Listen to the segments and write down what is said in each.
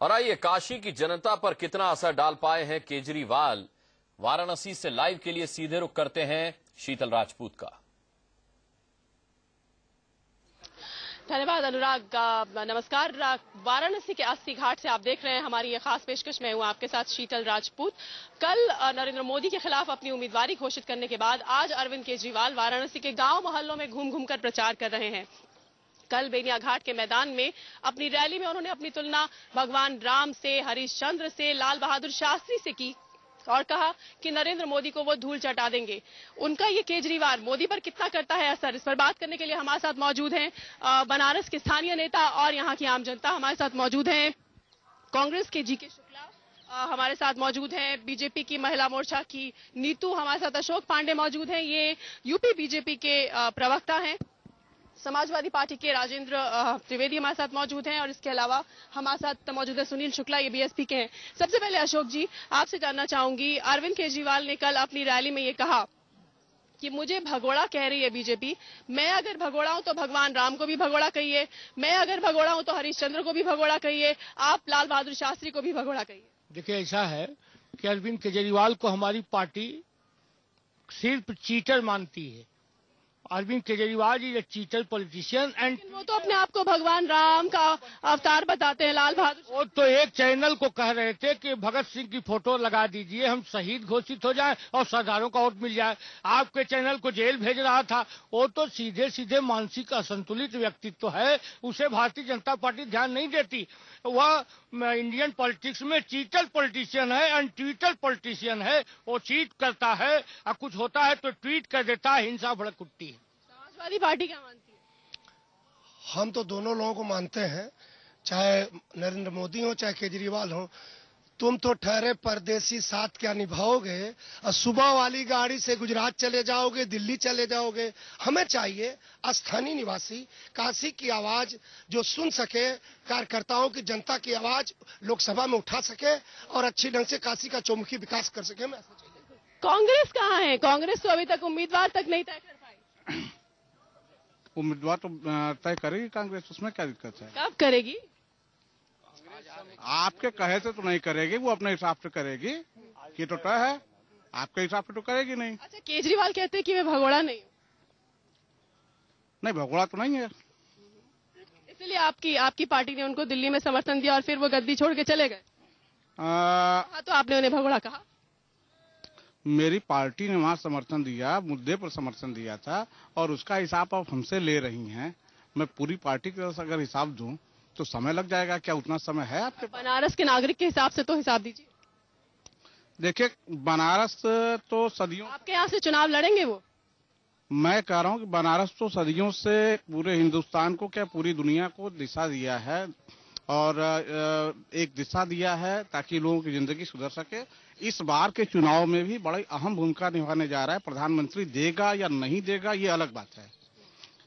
और आइए काशी की जनता पर कितना असर डाल पाए हैं केजरीवाल। वाराणसी से लाइव के लिए सीधे रुख करते हैं शीतल राजपूत का। धन्यवाद अनुराग। नमस्कार। वाराणसी के 80 घाट से आप देख रहे हैं हमारी ये खास पेशकश। मैं हूं आपके साथ शीतल राजपूत। कल नरेंद्र मोदी के खिलाफ अपनी उम्मीदवारी घोषित करने के बाद आज अरविंद केजरीवाल वाराणसी के गांव मोहल्लों में घूम घूम कर प्रचार कर रहे हैं। कल बेनिया घाट के मैदान में अपनी रैली में उन्होंने अपनी तुलना भगवान राम से, हरिश्चंद्र से, लाल बहादुर शास्त्री से की और कहा कि नरेंद्र मोदी को वो धूल चटा देंगे। उनका ये केजरीवाल मोदी पर कितना करता है असर, इस पर बात करने के लिए हमारे साथ मौजूद हैं बनारस के स्थानीय नेता और यहाँ की आम जनता। हमारे साथ मौजूद हैं कांग्रेस के जीके शुक्ला, हमारे साथ मौजूद हैं बीजेपी की महिला मोर्चा की नीतू, हमारे साथ अशोक पांडे मौजूद हैं, ये यूपी बीजेपी के प्रवक्ता हैं। समाजवादी पार्टी के राजेंद्र त्रिवेदी हमारे साथ मौजूद हैं और इसके अलावा हमारे साथ मौजूद है सुनील शुक्ला, ये बीएसपी के हैं। सबसे पहले अशोक जी, आपसे जानना चाहूंगी, अरविंद केजरीवाल ने कल अपनी रैली में ये कहा कि मुझे भगोड़ा कह रही है बीजेपी। मैं अगर भगोड़ा हूं तो भगवान राम को भी भगोड़ा कहिए, मैं अगर भगोड़ा हूं तो हरिश्चंद्र को भी भगोड़ा कहिए, आप लाल बहादुर शास्त्री को भी भगोड़ा कहिए। देखिए, ऐसा है कि अरविंद केजरीवाल को हमारी पार्टी सिर्फ चीटर मानती है। Arvind Kejriwal is a cheater politician and वो तो अपने आप को भगवान राम का अवतार बताते हैं, लाल बहादुर। वो तो एक चैनल को कह रहे थे कि भगत सिंह की फोटो लगा दीजिए, हम शहीद घोषित हो जाए और सरदारों का वोट मिल जाए। आपके चैनल को जेल भेज रहा था। वो तो सीधे सीधे मानसिक असंतुलित व्यक्तित्व है, उसे भारतीय जनता पार्टी ध्यान नहीं देती। वह इंडियन पॉलिटिक्स में चीटर पॉलिटिशियन है एंड ट्विटर पॉलिटिशियन है। वो चीट करता है और कुछ होता है तो ट्वीट कर देता है, हिंसा भड़क उठती है। समाजवादी पार्टी क्या मानती है? हम तो दोनों लोगों को मानते हैं, चाहे नरेंद्र मोदी हो चाहे केजरीवाल हो। तुम तो ठहरे परदेसी, साथ क्या निभाओगे? और सुबह वाली गाड़ी से गुजरात चले जाओगे, दिल्ली चले जाओगे। हमें चाहिए स्थानीय निवासी, काशी की आवाज जो सुन सके, कार्यकर्ताओं की, जनता की आवाज लोकसभा में उठा सके और अच्छी ढंग से काशी का चौमुखी विकास कर सके। हमें ऐसा चाहिए। कांग्रेस कहाँ है? कांग्रेस तो अभी तक उम्मीदवार तक नहीं तय कर पाई। उम्मीदवार तो तय करेगी कांग्रेस, उसमें क्या दिक्कत है? कब करेगी? आपके कहे से तो नहीं करेगी, वो अपने हिसाब से करेगी। ये तो तय है, आपके हिसाब से तो करेगी नहीं। अच्छा, केजरीवाल कहते हैं कि मैं भगोड़ा नहीं हूँ। नहीं, भगोड़ा तो नहीं है। इसलिए आपकी पार्टी ने उनको दिल्ली में समर्थन दिया और फिर वो गद्दी छोड़ के चले गए। तो आपने उन्हें भगोड़ा कहा? मेरी पार्टी ने वहां समर्थन दिया, मुद्दे पर समर्थन दिया था और उसका हिसाब आप हमसे ले रही हैं। मैं पूरी पार्टी की तरफ से अगर हिसाब दूं तो समय लग जाएगा। क्या उतना समय है आपके पास? बनारस के नागरिक के हिसाब से तो हिसाब दीजिए। देखिए, बनारस तो सदियों, आपके यहाँ से चुनाव लड़ेंगे वो? मैं कह रहा हूँ कि बनारस तो सदियों से पूरे हिंदुस्तान को, क्या पूरी दुनिया को दिशा दिया है और एक दिशा दिया है ताकि लोगों की जिंदगी सुधर सके। इस बार के चुनाव में भी बड़ी अहम भूमिका निभाने जा रहा है। प्रधानमंत्री देगा या नहीं देगा ये अलग बात है,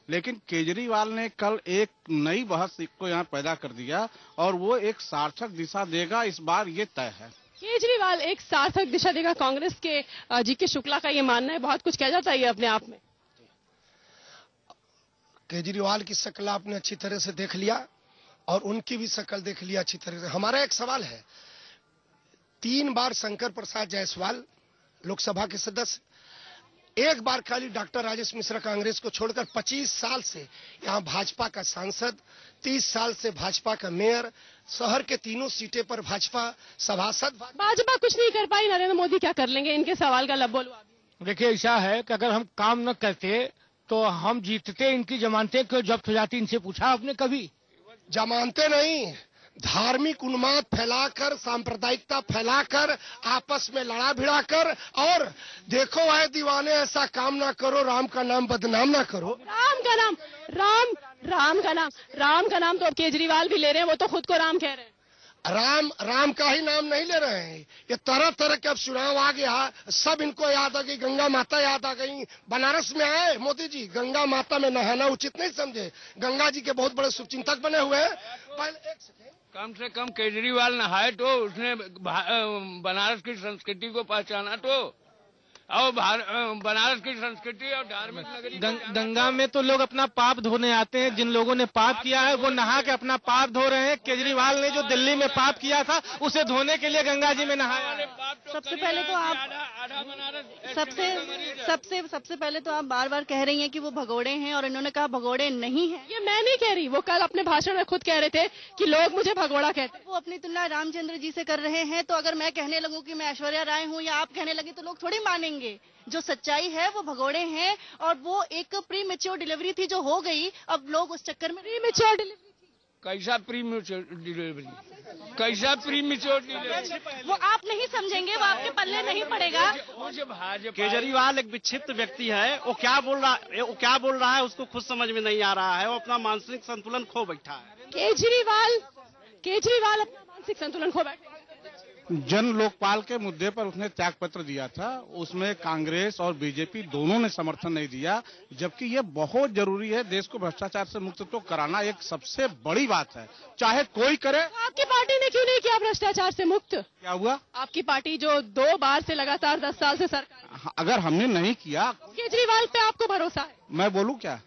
लेकिन केजरीवाल ने कल एक नई बहस को यहाँ पैदा कर दिया और वो एक सार्थक दिशा देगा इस बार, ये तय है। केजरीवाल एक सार्थक दिशा देगा, कांग्रेस के जीके शुक्ला का ये मानना है। बहुत कुछ कह जाता है ये अपने आप में। केजरीवाल की शक्ल आपने अच्छी तरह से देख लिया और उनकी भी शक्ल देख लिया अच्छी तरह से। हमारा एक सवाल है, 3 बार शंकर प्रसाद जायसवाल लोकसभा के सदस्य, एक बार खाली डॉक्टर राजेश मिश्रा कांग्रेस को छोड़कर 25 साल से यहाँ भाजपा का सांसद, 30 साल से भाजपा का मेयर, शहर के तीनों सीटें पर भाजपा सभासद। भाजपा कुछ नहीं कर पाई, नरेंद्र मोदी क्या कर लेंगे? इनके सवाल का लब्बोल। देखिए, ऐसा है कि अगर हम काम न करते तो हम जीतते, इनकी जमानतें क्यों जब्त हो जाती? इनसे पूछा आपने कभी? जमानते नहीं, धार्मिक उन्माद फैलाकर, सांप्रदायिकता फैलाकर, आपस में लड़ा भिड़ा कर, और देखो है दीवाने ऐसा काम ना करो, राम का नाम बदनाम ना करो। राम का नाम तो अब केजरीवाल भी ले रहे हैं, वो तो खुद को राम कह रहे हैं। राम का ही नाम नहीं ले रहे हैं। ये तरह तरह के अब चुनाव आ गया, सब इनको याद आ गई, गंगा माता याद आ गई। बनारस में आए मोदी जी, गंगा माता में नहाना उचित नहीं समझे। गंगा जी के बहुत बड़े शुभचिंतक बने हुए हैं। पहले एक सेकेंड, कम से कम केजरीवाल नहाए तो उसने बनारस की संस्कृति को पहचाना। तो और बनारस की संस्कृति और धार्मिक नगरी गंगा में तो लोग अपना पाप धोने आते हैं। जिन लोगों ने पाप किया है वो नहा के अपना पाप धो रहे हैं। केजरीवाल ने जो दिल्ली में पाप किया था उसे धोने के लिए गंगा जी में नहाया। सबसे पहले तो आप सबसे पहले तो आप बार बार कह रही हैं कि वो भगोड़े हैं, और इन्होंने कहा भगोड़े नहीं हैं। ये मैं नहीं कह रही, वो कल अपने भाषण में खुद कह रहे थे कि लोग मुझे भगोड़ा कहते हैं। वो अपनी तुलना रामचंद्र जी से कर रहे हैं, तो अगर मैं कहने लगूं कि मैं ऐश्वर्या राय हूं या आप कहने लगे तो लोग थोड़ी मानेंगे। जो सच्चाई है वो भगोड़े हैं, और वो एक प्री मेच्योर डिलीवरी थी जो हो गई। अब लोग उस चक्कर में प्री मेच्योर डिलीवरी कैसा प्री मेच्योर डिलीवरी, कैसा प्री मेच्योर डिलीवरी, वो आप नहीं समझेंगे, वो आपके पल्ले नहीं पड़ेगा। केजरीवाल एक विक्षिप्त व्यक्ति है। वो क्या बोल रहा है उसको खुद समझ में नहीं आ रहा है। वो अपना मानसिक संतुलन खो बैठा है। केजरीवाल अपना मानसिक संतुलन खो बैठे। जन लोकपाल के मुद्दे पर उसने त्याग पत्र दिया था, उसमें कांग्रेस और बीजेपी दोनों ने समर्थन नहीं दिया, जबकि ये बहुत जरूरी है। देश को भ्रष्टाचार से मुक्त तो कराना एक सबसे बड़ी बात है, चाहे कोई करे। आपकी पार्टी ने क्यों नहीं किया भ्रष्टाचार से मुक्त? क्या हुआ? आपकी पार्टी जो 2 बार से लगातार 10 साल से सरकार, अगर हमने नहीं किया, केजरीवाल पे आपको भरोसा है? मैं बोलूं क्या,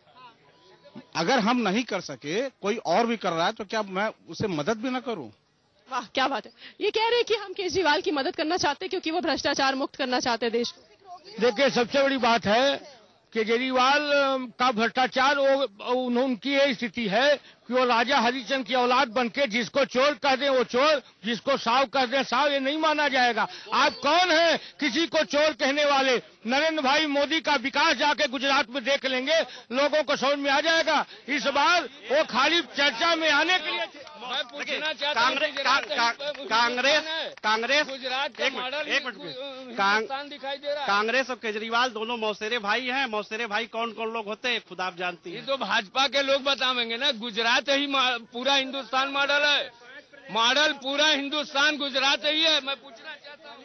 अगर हम नहीं कर सके, कोई और भी कर रहा है, तो क्या मैं उसे मदद भी न करूं? वाह, क्या बात है। ये कह रहे हैं कि हम केजरीवाल की मदद करना चाहते हैं क्योंकि वो भ्रष्टाचार मुक्त करना चाहते हैं देश को। देखिए, सबसे बड़ी बात है केजरीवाल का भ्रष्टाचार, उनकी ये स्थिति है कि वो राजा हरिश्चंद्र की औलाद बनके जिसको चोर कह दें वो चोर, जिसको साव कह दें साव, ये नहीं माना जाएगा। आप कौन है किसी को चोर कहने वाले? नरेंद्र भाई मोदी का विकास जाके गुजरात में देख लेंगे, लोगों को समझ में आ जाएगा। इस बार वो खाली चर्चा में आने के लिए मैं पूछना चाहता हूं, कांग्रेस गुजरात का मॉडल दिखाई दे रहा है। कांग्रेस और केजरीवाल दोनों मौसेरे भाई हैं। मौसेरे भाई कौन कौन लोग होते हैं खुद आप जानती हैं। ये तो भाजपा के लोग बताएंगे ना। गुजरात ही पूरा हिंदुस्तान मॉडल है, मॉडल पूरा हिंदुस्तान गुजरात ही है। मैं पूछना चाहता हूँ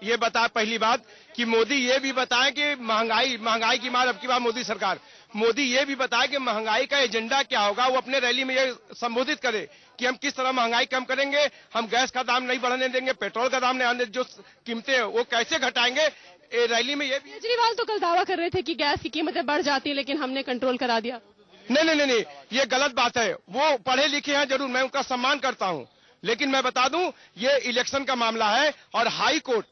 ये बता, पहली बात कि मोदी ये भी बताए कि महंगाई की मार अब की बार मोदी सरकार, मोदी ये भी बताए कि महंगाई का एजेंडा क्या होगा। वो अपने रैली में ये संबोधित करे कि हम किस तरह महंगाई कम करेंगे, हम गैस का दाम नहीं बढ़ने देंगे, पेट्रोल का दाम नहीं, जो कीमतें हैं वो कैसे घटाएंगे। रैली में ये भी केजरीवाल तो कल दावा कर रहे थे कि गैस की कीमतें बढ़ जाती है, लेकिन हमने कंट्रोल करा दिया। नहीं, ये गलत बात है। वो पढ़े लिखे हैं जरूर, मैं उनका सम्मान करता हूं, लेकिन मैं बता दूं ये इलेक्शन का मामला है और हाई कोर्ट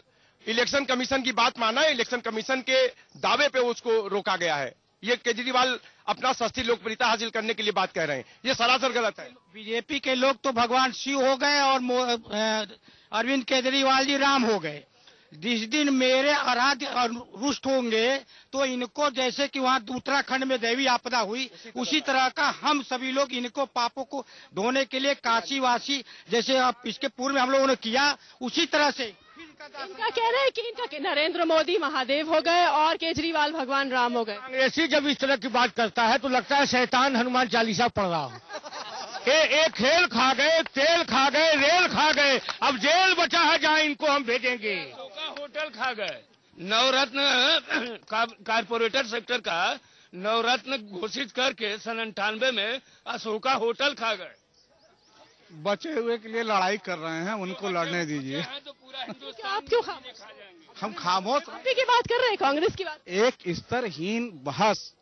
इलेक्शन कमीशन की बात माना है। इलेक्शन कमीशन के दावे पे उसको रोका गया है। ये केजरीवाल अपना सस्ती लोकप्रियता हासिल करने के लिए बात कह रहे हैं, ये सरासर गलत है। बीजेपी के लोग तो भगवान शिव हो गए और अरविंद केजरीवाल जी राम हो गए। जिस दिन मेरे आराध्य रुष्ट होंगे तो इनको, जैसे कि वहाँ उत्तराखंड में दैवी आपदा हुई, उसी तरह का हम सभी लोग इनको पापों को धोने के लिए काशी वासी जैसे इसके पूर्व में हम लोगों ने किया, उसी तरह से इनका कहना है कि इनका नरेंद्र मोदी महादेव हो गए और केजरीवाल भगवान राम हो गए। कांग्रेसी जब इस तरह की बात करता है तो लगता है शैतान हनुमान चालीसा पढ़ रहा हो। एक खेल खा गए, तेल खा गए, रेल खा गए, अब जेल बचा है जहाँ इनको हम भेजेंगे। होटल खा गए, नवरत्न कारपोरेटर सेक्टर का नवरत्न घोषित करके सन 98 में अशोका होटल खा गए। बचे हुए के लिए लड़ाई कर रहे हैं, उनको लड़ने दीजिए। तो आप क्यों हम खामोश की बात कर रहे हैं, कांग्रेस की बात। एक स्तरहीन बहस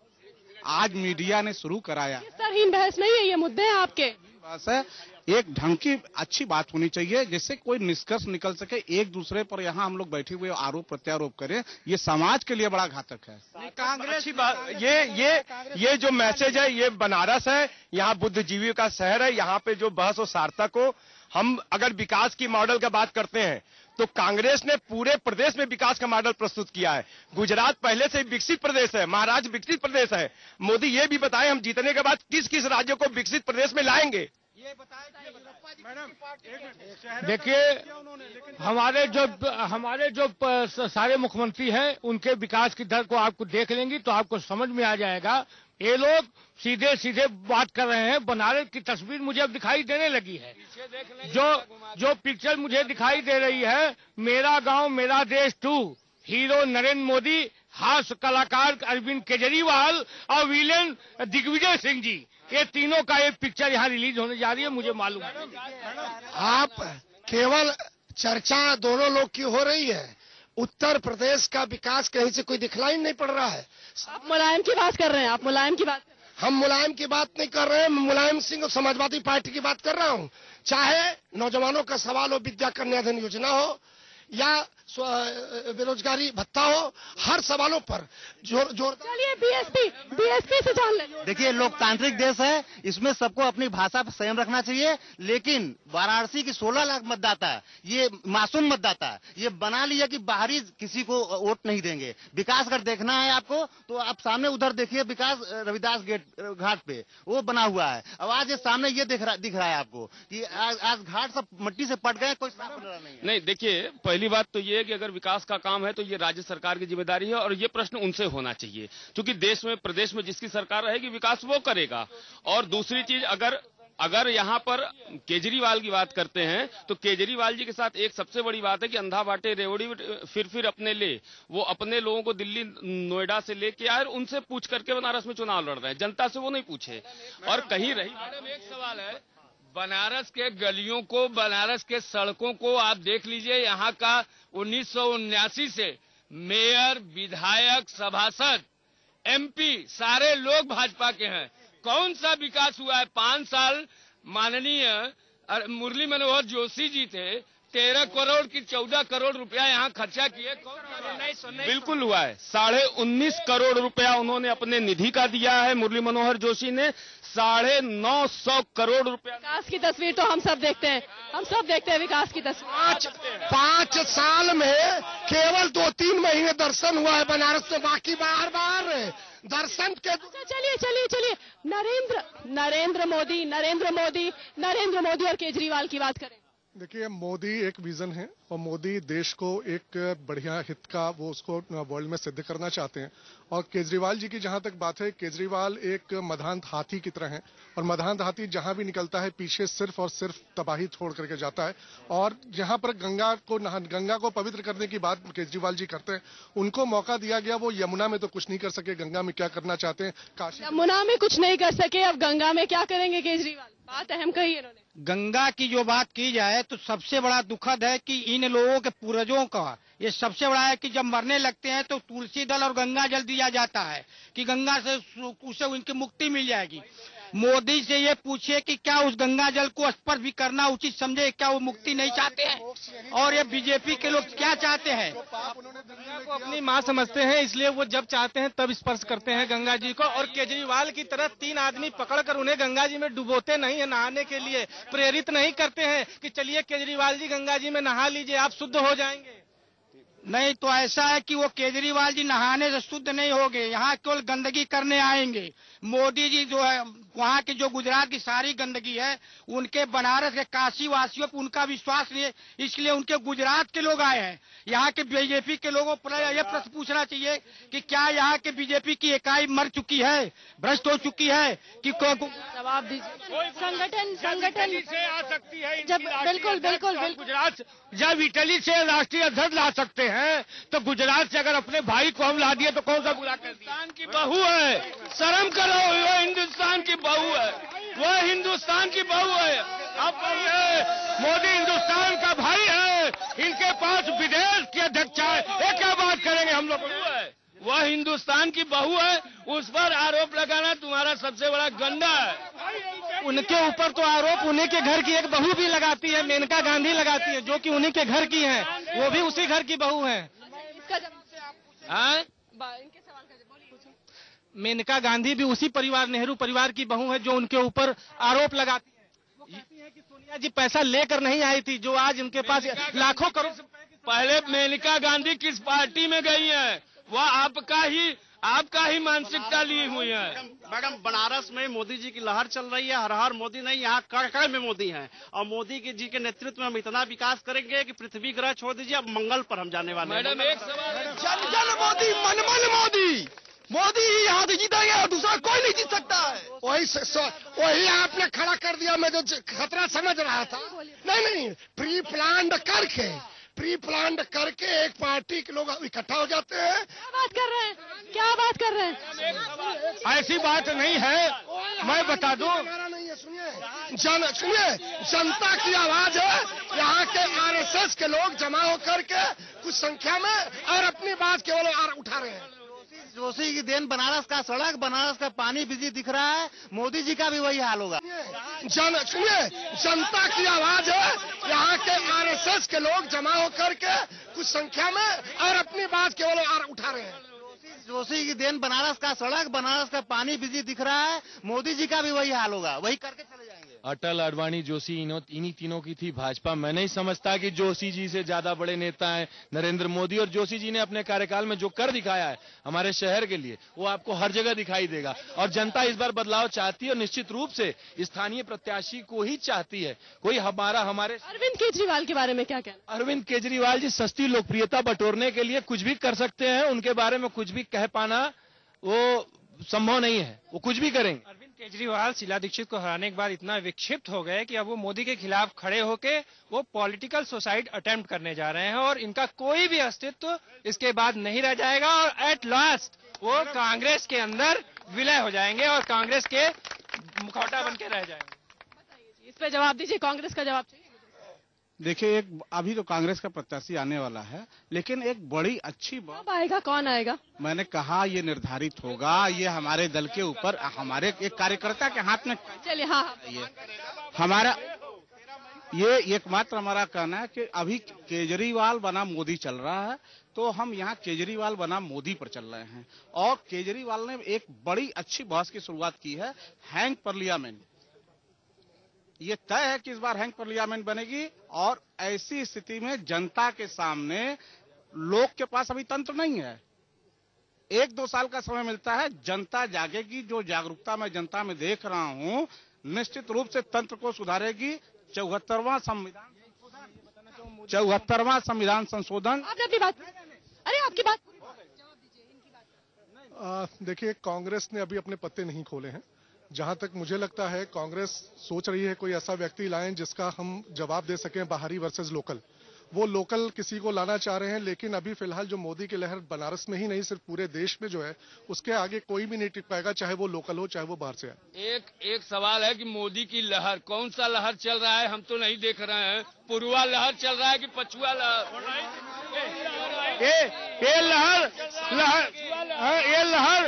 आज मीडिया ने शुरू कराया। स्तरहीन बहस नहीं है, ये मुद्दे हैं आपके। बस है, एक ढंग की अच्छी बात होनी चाहिए जिससे कोई निष्कर्ष निकल सके। एक दूसरे पर यहाँ हम लोग बैठे हुए आरोप प्रत्यारोप करें, ये समाज के लिए बड़ा घातक है। कांग्रेस की बात, ये जो मैसेज है, ये बनारस है, यहाँ बुद्धिजीवी का शहर है। यहाँ पे जो बहस हो सार्थक हो। हम अगर विकास की मॉडल का बात करते हैं तो कांग्रेस ने पूरे प्रदेश में विकास का मॉडल प्रस्तुत किया है। गुजरात पहले से विकसित प्रदेश है, महाराष्ट्र विकसित प्रदेश है। मोदी ये भी बताए हम जीतने के बाद किस किस राज्यों को विकसित प्रदेश में लाएंगे। देखिए, हमारे जो सारे मुख्यमंत्री हैं उनके विकास की दर को आपको देख लेंगी तो आपको समझ में आ जाएगा। ये लोग सीधे सीधे बात कर रहे हैं। बनारस की तस्वीर मुझे अब दिखाई देने लगी है। जो पिक्चर मुझे दिखाई दे रही है, मेरा गांव मेरा देश 2, हीरो नरेंद्र मोदी, हास्य कलाकार अरविंद केजरीवाल और विलेन दिग्विजय सिंह जी, ये तीनों का एक पिक्चर यहाँ रिलीज होने जा रही है, मुझे मालूम है। आप केवल चर्चा दोनों लोग की हो रही है, उत्तर प्रदेश का विकास कहीं से कोई दिखलाई नहीं पड़ रहा है। आप मुलायम की बात कर रहे हैं, आप मुलायम की बात। हम मुलायम की बात नहीं कर रहे हैं, मुलायम सिंह और समाजवादी पार्टी की बात कर रहा हूं। चाहे नौजवानों का सवाल हो, विद्या कन्या धन योजना हो या बेरोजगारी भत्ता हो, हर सवालों पर जोर। चलिए बीएसपी से जान ले। देखिए, लोकतांत्रिक देश है, इसमें सबको अपनी भाषा पर संयम रखना चाहिए। लेकिन वाराणसी की 16 लाख मतदाता, ये मासूम मतदाता, ये बना लिया कि बाहरी किसी को वोट नहीं देंगे। विकास अगर देखना है आपको तो आप सामने उधर देखिए, विकास रविदास गेट घाट पे वो बना हुआ है। अब आज ये सामने ये दिख रहा है आपको कि आज घाट सब मिट्टी से पट गए, कोई साफ नहीं। देखिए, पहली बात तो ये कि अगर विकास का काम है तो ये राज्य सरकार की जिम्मेदारी है और ये प्रश्न उनसे होना चाहिए, क्योंकि देश में प्रदेश में जिसकी सरकार रहेगी विकास वो करेगा। और दूसरी चीज, अगर यहाँ पर केजरीवाल की बात करते हैं तो केजरीवाल जी के साथ एक सबसे बड़ी बात है कि अंधा बाटे रेवड़ी फिर अपने ले, वो अपने लोगों को दिल्ली नोएडा से लेके आए और उनसे पूछ करके बनारस में चुनाव लड़ रहे हैं, जनता से वो नहीं पूछे। और कहीं रही मैडम, एक सवाल है, बनारस के गलियों को, बनारस के सड़कों को आप देख लीजिए। यहाँ का 1979 से मेयर, विधायक, सभासद, एमपी सारे लोग भाजपा के हैं। कौन सा विकास हुआ है? 5 साल माननीय मुरली मनोहर जोशी जी थे, 13 करोड़ की 14 करोड़ रुपया यहाँ खर्चा किए। बिल्कुल हुआ है। 19.5 करोड़ रुपया उन्होंने अपने निधि का दिया है मुरली मनोहर जोशी ने। 950 करोड़ रुपया। विकास की तस्वीर तो हम सब देखते हैं, विकास की तस्वीर। 5 साल में केवल 2-3 महीने दर्शन हुआ है बनारस में, बाकी बार दर्शन के। चलिए नरेंद्र मोदी और केजरीवाल की बात करें। देखिए, मोदी एक विजन है और मोदी देश को एक बढ़िया हित का वो उसको वर्ल्ड में सिद्ध करना चाहते हैं। और केजरीवाल जी की जहां तक बात है, केजरीवाल एक मधांत हाथी की तरह है और मधांत हाथी जहां भी निकलता है पीछे सिर्फ और सिर्फ तबाही छोड़ करके जाता है। और जहां पर गंगा को पवित्र करने की बात केजरीवाल जी करते हैं, उनको मौका दिया गया, वो यमुना में तो कुछ नहीं कर सके, गंगा में क्या करना चाहते हैं? काशी यमुना में कुछ नहीं कर सके, अब गंगा में क्या करेंगे केजरीवाल? बात अहम कही इन्होंने। गंगा की जो बात की जाए तो सबसे बड़ा दुखद है कि इन लोगों के पूर्वजों का ये सबसे बड़ा है कि जब मरने लगते हैं तो तुलसी दल और गंगा जल दिया जाता है कि गंगा से उसे उनकी मुक्ति मिल जाएगी। मोदी से ये पूछिए कि क्या उस गंगा जल को स्पर्श भी करना उचित समझे? क्या वो मुक्ति नहीं चाहते हैं? और ये बीजेपी के लोग क्या चाहते हैं? गंगा को अपनी माँ समझते हैं, इसलिए वो जब चाहते हैं तब स्पर्श करते हैं गंगा जी को। और केजरीवाल की तरह 3 आदमी पकड़कर उन्हें गंगा जी में डुबोते नहीं है, नहाने के लिए प्रेरित नहीं करते हैं कि चलिए केजरीवाल जी गंगा जी में नहा लीजिए, आप शुद्ध हो जाएंगे। नहीं तो ऐसा है कि वो केजरीवाल जी नहाने से शुद्ध नहीं होंगे, यहाँ केवल गंदगी करने आएंगे। मोदी जी जो है वहाँ की जो गुजरात की सारी गंदगी है उनके बनारस के काशी वासियों पर उनका विश्वास नहीं है, इसलिए उनके गुजरात के लोग आए हैं। यहाँ के बीजेपी के लोगों पर यह प्रश्न पूछना चाहिए कि क्या यहाँ के बीजेपी की इकाई मर चुकी है, भ्रष्ट हो चुकी है कि जवाब दीजिए। संगठन से आ सकती है जब बिल्कुल गुजरात, जब इटली से राष्ट्रीय अध्यक्ष ला सकते हैं तो गुजरात से अगर अपने भाई को हम ला दिए तो कौन सा बुरा कर दिया? हिंदुस्तान की बहू है, शर्म करो, वो हिंदुस्तान की बहू है, वो हिंदुस्तान की बहू है। अब मोदी हिंदुस्तान का भाई है, इनके पास विदेश के अध्यक्ष है, ये क्या बात करेंगे हम लोग? वह हिंदुस्तान की बहू है, उस पर आरोप लगाना तुम्हारा सबसे बड़ा गंदा है। उनके ऊपर तो आरोप उन्हीं के घर की एक बहू भी लगाती है, मेनका गांधी लगाती है, जो कि उन्हीं के घर की है, वो भी उसी घर की बहू है। इसका जवाब से हाँ? इनके सवाल का बोलिए। मेनका गांधी भी उसी परिवार, नेहरू परिवार की बहू है, जो उनके ऊपर आरोप लगाती है। वो कहती है कि सोनिया जी पैसा लेकर नहीं आई थी, जो आज उनके पास लाखों करोड़। पहले मेनका गांधी किस पार्टी में गई है? वह आपका ही मानसिकता ली हुई है। मैडम, बनारस में मोदी जी की लहर चल रही है, हर हर मोदी नहीं, यहाँ कड़ में मोदी हैं। और मोदी जी के नेतृत्व में हम इतना विकास करेंगे कि पृथ्वी ग्रह छोड़ दीजिए, अब मंगल पर हम जाने वाले हैं। मैडम, एक सवाल, जन जन मोदी, मन मन मोदी, मोदी ही यहाँ से जीतेंगे और दूसरा कोई नहीं जीत सकता है। वही आपने खड़ा कर दिया, मैं जो खतरा समझ रहा था। नहीं, प्री प्लान करके एक पार्टी के लोग इकट्ठा हो जाते हैं। क्या बात कर रहे हैं? ऐसी बात नहीं है, मैं बता दूं। सुनिए, जनता की आवाज है, यहाँ के आरएसएस के लोग जमा होकर के कुछ संख्या में और अपनी बात केवल उठा रहे हैं। जोशी की देन बनारस का सड़क, बनारस का पानी, बिजली दिख रहा है। मोदी जी का भी वही हाल होगा। सुनिए, जनता की आवाज है। यहाँ के आरएसएस के लोग जमा होकर के कुछ संख्या में और अपनी बात केवल उठा रहे हैं। जोशी की देन बनारस का सड़क, बनारस का पानी, बिजली दिख रहा है। मोदी जी का भी वही हाल होगा, वही करके चले जाएंगे। अटल, अडवाणी, जोशी इन्हीं तीनों की थी भाजपा। मैं नहीं समझता कि जोशी जी से ज्यादा बड़े नेता हैं नरेंद्र मोदी। और जोशी जी ने अपने कार्यकाल में जो कर दिखाया है हमारे शहर के लिए, वो आपको हर जगह दिखाई देगा। और जनता इस बार बदलाव चाहती है और निश्चित रूप से स्थानीय प्रत्याशी को ही चाहती है। कोई हमारे अरविंद केजरीवाल के बारे में क्या कहना? अरविंद केजरीवाल जी सस्ती लोकप्रियता बटोरने के लिए कुछ भी कर सकते हैं। उनके बारे में कुछ भी कह पाना वो संभव नहीं है, वो कुछ भी करेंगे। अरविंद केजरीवाल शीला दीक्षित को हराने के बाद इतना विक्षिप्त हो गए कि अब वो मोदी के खिलाफ खड़े होके वो पॉलिटिकल सुसाइड अटेम्प्ट करने जा रहे हैं और इनका कोई भी अस्तित्व इसके बाद नहीं रह जाएगा और एट लास्ट वो कांग्रेस के अंदर विलय हो जाएंगे और कांग्रेस के मुखौटा बन के रह जाएंगे। इस पे जवाब दीजिए, कांग्रेस का जवाब चाहिए। देखिए, अभी तो कांग्रेस का प्रत्याशी आने वाला है, लेकिन एक बड़ी अच्छी बात आएगा, कौन आएगा? मैंने कहा ये निर्धारित होगा, ये हमारे दल के ऊपर, हमारे एक कार्यकर्ता के हाथ में। चलिए, हाँ, हमारा ये एकमात्र हमारा कहना है कि अभी केजरीवाल बना मोदी चल रहा है, तो हम यहाँ केजरीवाल बना मोदी पर चल रहे हैं। और केजरीवाल ने एक बड़ी अच्छी बहस की शुरुआत की है, हैंग पार्लियामेंट। ये तय है कि इस बार हैंग पार्लियामेंट बनेगी और ऐसी स्थिति में जनता के सामने लोग के पास अभी तंत्र नहीं है। 1-2 साल का समय मिलता है, जनता जागेगी। जो जागरूकता मैं जनता में देख रहा हूं, निश्चित रूप से तंत्र को सुधारेगी। 74वां संविधान संशोधन। आपने अपनी बात, अरे आपकी बात। देखिए, कांग्रेस ने अभी अपने पत्ते नहीं खोले हैं। जहां तक मुझे लगता है, कांग्रेस सोच रही है कोई ऐसा व्यक्ति लाएं जिसका हम जवाब दे सकें, बाहरी वर्सेस लोकल। वो लोकल किसी को लाना चाह रहे हैं, लेकिन अभी फिलहाल जो मोदी की लहर बनारस में ही नहीं, सिर्फ पूरे देश में जो है, उसके आगे कोई भी नहीं टिक पाएगा, चाहे वो लोकल हो, चाहे वो बाहर से आए। एक सवाल है कि मोदी की लहर, कौन सा लहर चल रहा है? हम तो नहीं देख रहे हैं। पूर्वा लहर चल रहा है कि पछुआ लहर? ये लहर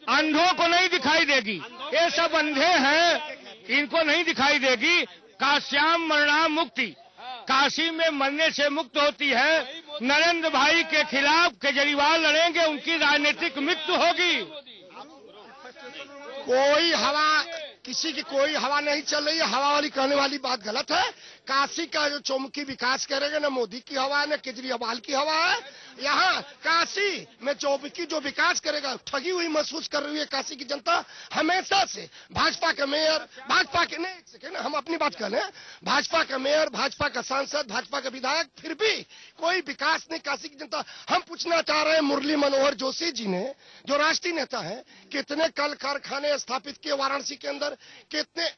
अंधों को नहीं दिखाई देगी। ये सब अंधे हैं, इनको नहीं दिखाई देगी। काश्याम मरणाम मुक्ति, काशी में मरने से मुक्त होती है। नरेंद्र भाई के खिलाफ केजरीवाल लड़ेंगे, उनकी राजनीतिक मृत्यु होगी। कोई हवा, किसी की कोई हवा नहीं चल रही है। हवा वाली कहने वाली बात गलत है। काशी का जो चौमुखी विकास करेगा, न मोदी की हवा है, न केजरीवाल की हवा है। यहाँ काशी में चौमुखी जो विकास करेगा, ठगी हुई महसूस कर रही है काशी की जनता हमेशा से। भाजपा के मेयर, भाजपा के नहीं, एक सेकेंड, हम अपनी बात कर लें। भाजपा का मेयर, भाजपा का सांसद, भाजपा का विधायक, फिर भी कोई विकास नहीं काशी की जनता। हम पूछना चाह रहे हैं, मुरली मनोहर जोशी जी ने, जो राष्ट्रीय नेता है, कितने कल कारखाने स्थापित किए वाराणसी के अंदर, कितने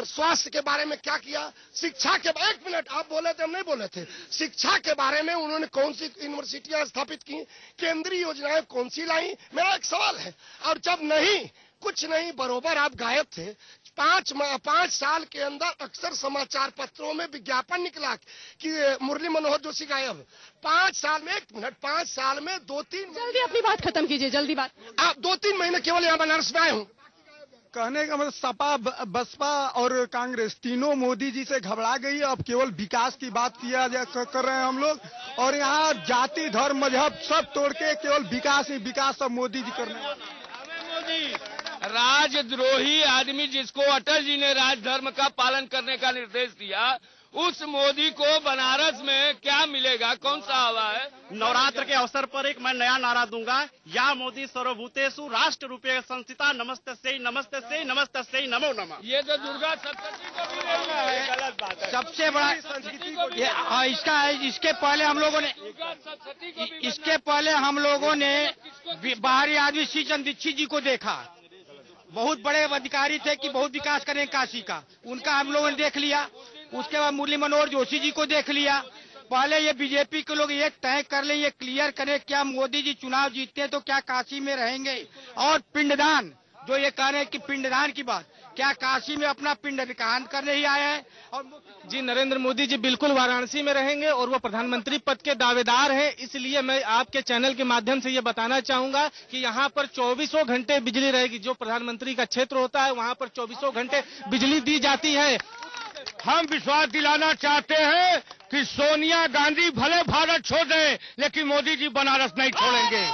स्वास्थ्य के बारे में क्या किया, शिक्षा के, एक मिनट, आप बोले थे, हम नहीं बोले थे। शिक्षा के बारे में उन्होंने कौन सी यूनिवर्सिटियां स्थापित की, केंद्रीय योजनाएं कौन सी लाई? मेरा एक सवाल है। और जब नहीं, कुछ नहीं, बरोबर आप गायब थे। 5 साल के अंदर अक्सर समाचार पत्रों में विज्ञापन निकला कि मुरली मनोहर जोशी गायब। 5 साल में, 1 मिनट, 5 साल में 2-3, जल्दी अपनी बात खत्म कीजिए, जल्दी बात। आप 2-3 महीने केवल यहाँ बनारस में आए हूँ। कहने का मतलब सपा, बसपा और कांग्रेस तीनों मोदी जी से घबरा गई। अब केवल विकास की बात कर रहे हैं हम लोग, और यहाँ जाति, धर्म, मजहब सब तोड़ के केवल विकास ही विकास सब मोदी जी कर रहे हैं। राजद्रोही आदमी जिसको अटल जी ने राजधर्म का पालन करने का निर्देश दिया, उस मोदी को बनारस में क्या मिलेगा? कौन सा हवा है? नवरात्र के अवसर पर एक मैं नया नारा दूंगा, या मोदी सर्वभूतेषु राष्ट्र रूपे संस्थिता, नमस्तस्यै नमस्तस्यै नमस्तस्यै नमो नमः। ये तो दुर्गा सप्तशती को भी नहीं है, गलत बात है। सबसे बड़ा इसका है, इसके पहले हम लोगों ने बाहरी आदमी श्री चंद्र दीक्षित जी को देखा। बहुत बड़े अधिकारी थे कि बहुत विकास करें काशी का, उनका हम लोगों ने देख लिया। उसके बाद मुरली मनोहर जोशी जी को देख लिया। पहले ये बीजेपी के लोग ये तय कर ले, ये क्लियर करें, क्या मोदी जी चुनाव जीतते हैं तो क्या काशी में रहेंगे? और पिंडदान, जो ये कह रहे हैं कि पिंडदान की बात, क्या काशी में अपना पिंडदान करने ही आए हैं? और जी नरेंद्र मोदी जी बिल्कुल वाराणसी में रहेंगे और वो प्रधानमंत्री पद के दावेदार हैं। इसलिए मैं आपके चैनल के माध्यम से ये बताना चाहूंगा कि यहाँ पर 24 घंटे बिजली रहेगी। जो प्रधानमंत्री का क्षेत्र होता है वहाँ पर 24 घंटे बिजली दी जाती है। हम विश्वास दिलाना चाहते हैं कि सोनिया गांधी भले भारत छोड़ दें, लेकिन मोदी जी बनारस नहीं छोड़ेंगे।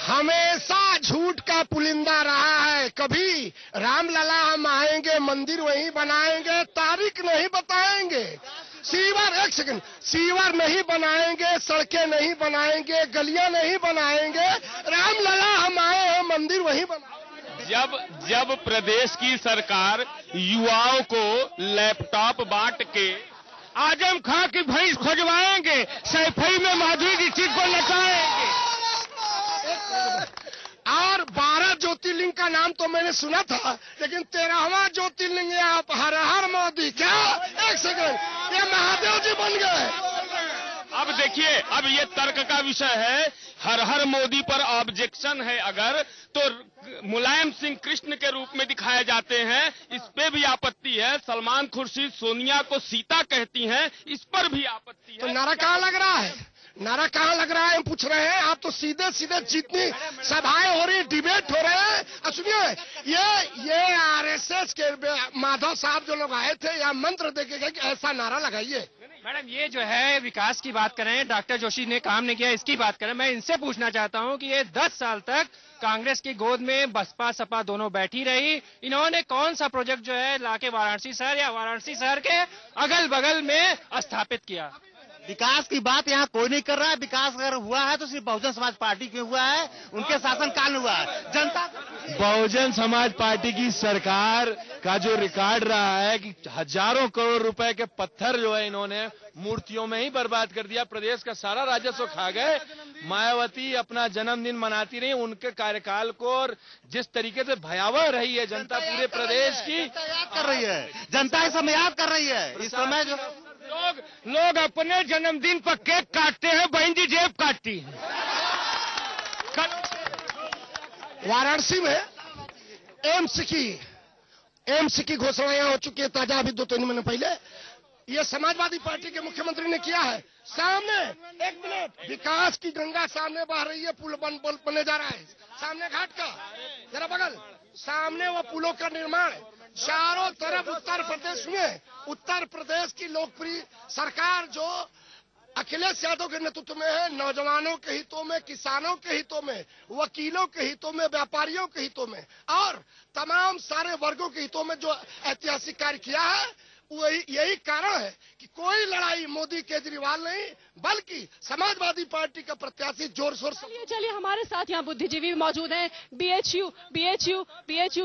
हमेशा झूठ का पुलिंदा रहा है। कभी रामलला हम आएंगे, मंदिर वहीं बनाएंगे, तारीख नहीं बताएंगे। एक सेकंड, सीवर नहीं बनाएंगे, सड़कें नहीं बनाएंगे, गलियां नहीं बनाएंगे। रामलला हम आए हैं, मंदिर वहीं बनाएंगे। जब प्रदेश की सरकार युवाओं को लैपटॉप बांट के आजम खां की भैंस खोजवाएंगे, सैफई में माधुरी दीक्षित को नचाएंगे। और 12 ज्योतिर्लिंग का नाम तो मैंने सुना था, लेकिन 13वां ज्योतिर्लिंग आप हर हर मोदी। क्या? एक सेकंड, ये महादेव जी बन गए। अब देखिए, अब ये तर्क का विषय है। हर हर मोदी पर ऑब्जेक्शन है अगर, तो मुलायम सिंह कृष्ण के रूप में दिखाए जाते हैं, इस पे भी आपत्ति है। सलमान खुर्शीद सोनिया को सीता कहती हैं, इस पर भी आपत्ति है। तो नारा कहाँ लग रहा है? नारा कहाँ लग रहा है हम पूछ रहे हैं। आप तो सीधे सीधे जितनी सभाएं हो रही, डिबेट हो रहे हैं। सुनिए, ये आरएसएस के माधव साहब जो लोग आए थे, या मंत्र देके गए कि ऐसा नारा लगाइए। मैडम ये जो है विकास की बात करें, डॉक्टर जोशी ने काम नहीं किया इसकी बात करें। मैं इनसे पूछना चाहता हूं कि ये 10 साल तक कांग्रेस की गोद में बसपा सपा दोनों बैठी रही, इन्होंने कौन सा प्रोजेक्ट जो है लाके वाराणसी शहर या वाराणसी शहर के अगल बगल में स्थापित किया? विकास की बात यहाँ कोई नहीं कर रहा है। विकास अगर हुआ है तो सिर्फ बहुजन समाज पार्टी के हुआ है, उनके शासन काल में हुआ है। जनता बहुजन समाज पार्टी की सरकार का जो रिकॉर्ड रहा है कि हजारों करोड़ रुपए के पत्थर जो है इन्होंने मूर्तियों में ही बर्बाद कर दिया, प्रदेश का सारा राजस्व खा गए। मायावती अपना जन्मदिन मनाती रही, उनके कार्यकाल को और जिस तरीके से भयावह रही है जनता पूरे प्रदेश की याद कर रही है, जनता इस समय याद कर रही है। इस समय जो लोग अपने जन्मदिन पर केक काटते हैं, बहन जी जेब काटती है। वाराणसी में एम्स की घोषणा यहाँ हो चुकी है ताजा, अभी 2-3 महीने पहले। ये समाजवादी पार्टी के मुख्यमंत्री ने किया है। सामने 1 मिनट, विकास की गंगा सामने बह रही है, पुल बनने जा रहा है सामने घाट का, जरा बगल सामने वो पुलों का निर्माण है। चारों तरफ उत्तर प्रदेश में, उत्तर प्रदेश की लोकप्रिय सरकार जो अखिलेश यादव के नेतृत्व में है, नौजवानों के हितों में, किसानों के हितों में, वकीलों के हितों में, व्यापारियों के हितों में और तमाम सारे वर्गों के हितों में जो ऐतिहासिक कार्य किया है, यही कारण है कि कोई लड़ाई मोदी केजरीवाल नहीं, बल्कि समाजवादी पार्टी का प्रत्याशी जोर शोर से। चलिए हमारे साथ यहाँ बुद्धिजीवी भी मौजूद हैं, बीएचयू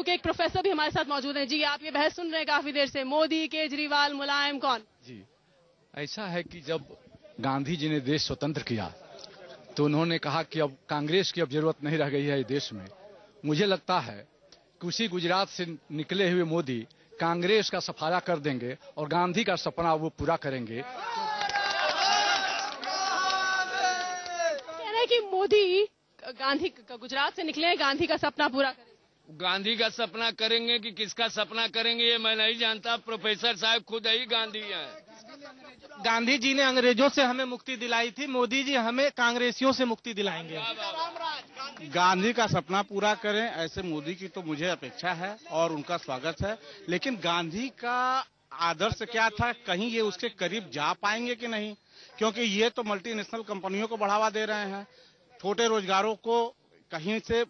के एक प्रोफेसर भी हमारे साथ मौजूद हैं। जी आप ये बहस सुन रहे हैं काफी देर से, मोदी केजरीवाल मुलायम कौन? जी ऐसा है कि जब गांधी जी ने देश स्वतंत्र किया तो उन्होंने कहा कि अब कांग्रेस की अब जरूरत नहीं रह गई है देश में। मुझे लगता है कि उसी गुजरात से निकले हुए मोदी कांग्रेस का सफाया कर देंगे और गांधी का सपना वो पूरा करेंगे। कह रहे हैं कि मोदी गांधी गुजरात से निकले, गांधी का सपना पूरा करेंगे। गांधी का सपना करेंगे कि किसका सपना करेंगे ये मैं नहीं जानता। प्रोफेसर साहब खुद ही गांधी हैं। गांधी जी ने अंग्रेजों से हमें मुक्ति दिलाई थी, मोदी जी हमें कांग्रेसियों से मुक्ति दिलाएंगे। गांधी का सपना पूरा करें ऐसे मोदी की तो मुझे अपेक्षा है और उनका स्वागत है, लेकिन गांधी का आदर्श क्या था, कहीं ये उसके करीब जा पाएंगे कि नहीं, क्योंकि ये तो मल्टीनेशनल कंपनियों को बढ़ावा दे रहे हैं, छोटे रोजगारों को कहीं से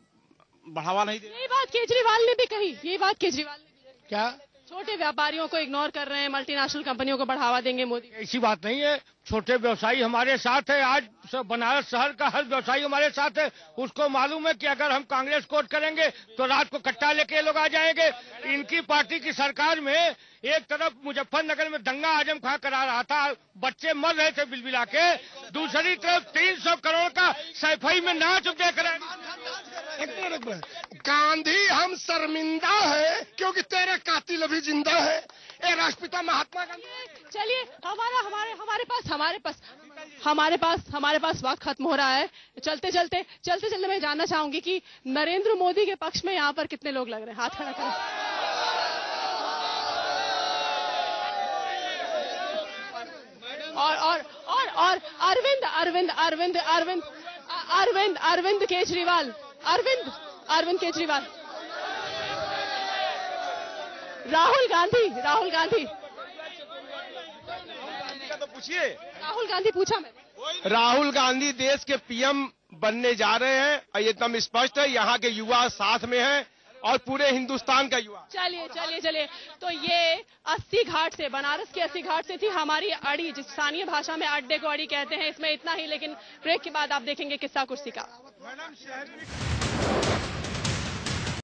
बढ़ावा नहीं दे। यही बात केजरीवाल ने भी कही, यही बात केजरीवाल ने भी क्या छोटे व्यापारियों को इग्नोर कर रहे हैं, मल्टीनेशनल कंपनियों को बढ़ावा देंगे मोदी। ऐसी बात नहीं है, छोटे व्यवसायी हमारे साथ है। आज बनारस शहर का हर व्यवसायी हमारे साथ है। उसको मालूम है कि अगर हम कांग्रेस को वोट करेंगे तो रात को कट्टा लेके लोग आ जाएंगे। इनकी पार्टी की सरकार में एक तरफ मुजफ्फरनगर में दंगा आजम खां करा रहा था, बच्चे मर रहे थे बिलबिला के, दूसरी तरफ 300 करोड़ का सैफई में नाच देख रहे हैं। गांधी हम शर्मिंदा है क्योंकि तेरे कातिल अभी जिंदा है। ए राष्ट्रपिता महात्मा गांधी। चलिए हमारे पास हमारे पास वक्त खत्म हो रहा है। चलते चलते मैं जानना चाहूंगी कि नरेंद्र मोदी के पक्ष में यहाँ पर कितने लोग लग रहे हैं। हाथ खड़ा करें। और अरविंद केजरीवाल, अरविंद केजरीवाल, राहुल गांधी तो पूछिए। राहुल गांधी पूछा मैंने। राहुल गांधी देश के पीएम बनने जा रहे हैं और ये एकदम स्पष्ट है। यहाँ के युवा साथ में हैं और पूरे हिंदुस्तान का युवा। चलिए। तो ये 80 घाट से, बनारस के 80 घाट से थी हमारी अड़ी, जिस स्थानीय भाषा में अड्डे को अड़ी कहते हैं। इसमें इतना ही, लेकिन ब्रेक के बाद आप देखेंगे किस्सा कुर्सी का।